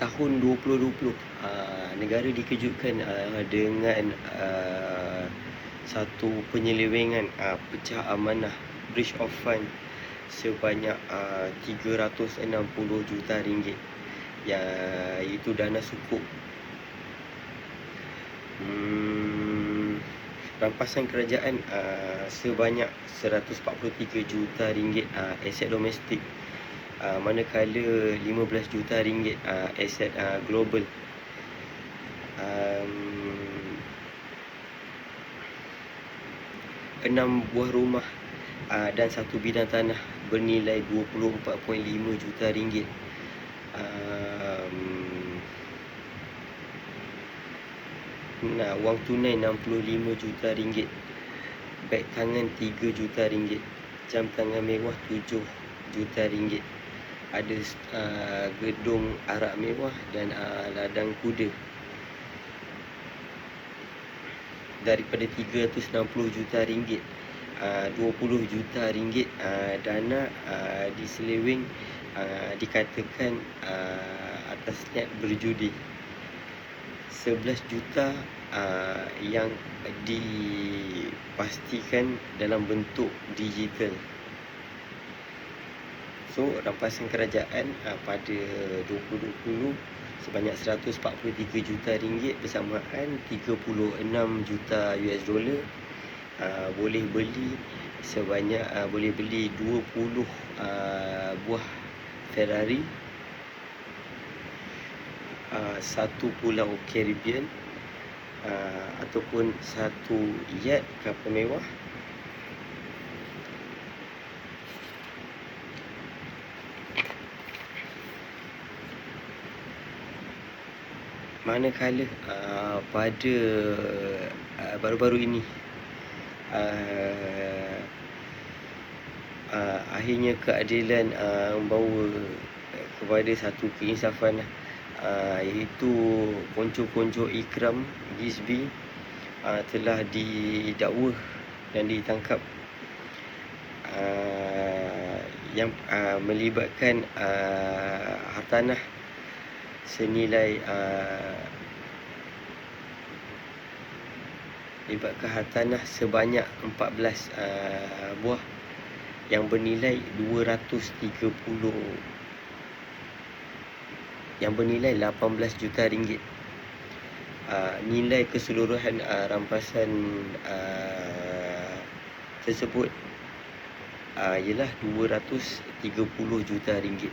tahun 2020 negara dikejutkan dengan satu penyelewengan pecah amanah breach of fund sebanyak 360 juta ringgit, iaitu dana sukuk. Rampasan kerajaan sebanyak 143 juta ringgit aset domestik, manakala 15 juta ringgit aset global. 6 buah rumah dan 1 bidang tanah bernilai 24.5 juta ringgit. Wang tunai 65 juta ringgit, beg tangan 3 juta ringgit, jam tangan mewah 7 juta ringgit. Ada gedung arak mewah dan ladang kuda. Daripada 360 juta ringgit, 20 juta ringgit dana diseleweng dikatakan atas niat berjudi. 11 juta yang dipastikan dalam bentuk digital. So, rampasan kerajaan pada 2020 sebanyak 143 juta ringgit bersamaan 36 juta US dollar. Boleh beli 20 buah Ferrari, 1 pulau Caribbean, ataupun 1 yacht kapal mewah. Manakala pada baru-baru ini akhirnya keadilan membawa kepada satu keinsafan, iaitu konco-konco Ikram Gizbi telah didakwa dan ditangkap yang melibatkan hartanah senilai sebanyak 14 buah yang bernilai 18 juta ringgit. Nilai keseluruhan rampasan tersebut ialah 230 juta ringgit.